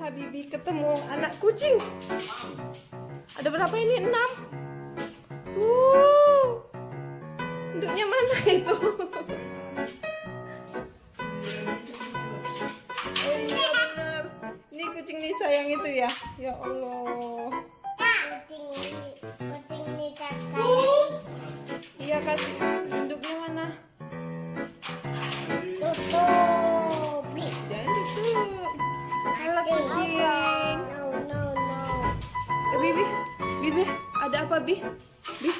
Habibi ketemu anak kucing. Ada berapa ini? 6. Induknya mana itu? Oh iya benar. Ini kucing Nisa yang itu ya. Ya Allah. Kucing ini kakak. Iya kasih induknya mana? Tutup. Jangan ditutup. Kalah kucing. No. Bibi, Bibi, ada apa Bi? Bi,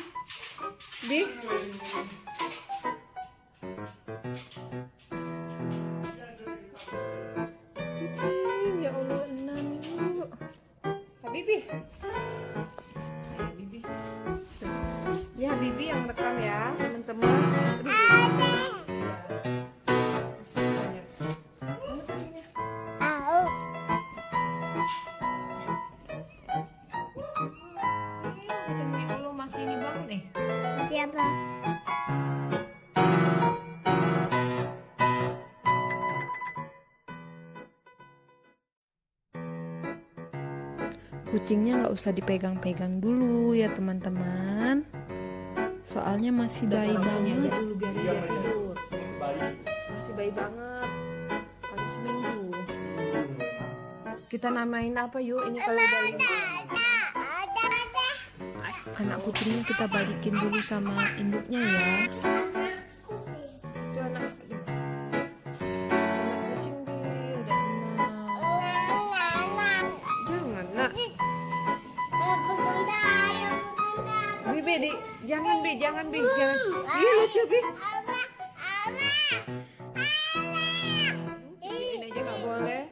Bi. Kucing, ya Allah 6 yuk. Bibi. Bibi. Ya Bibi yang rekam ya teman-teman. Aduh, ya. Mana kucingnya? Ya Allah masih ini banget nih. Siapa? Kucingnya nggak usah dipegang-pegang dulu ya teman-teman. Soalnya masih bayi banget. Dulu biar dia tidur. Masih bayi banget. Baru seminggu. Kita namain apa yuk? Ini kalau udah anak kucingnya kita balikin dulu sama induknya ya. Itu anak kucing Bi, ada 6. Jangan nak. Bi, jangan Bi, jangan. Iya lucu Bi. Ini aja nggak boleh.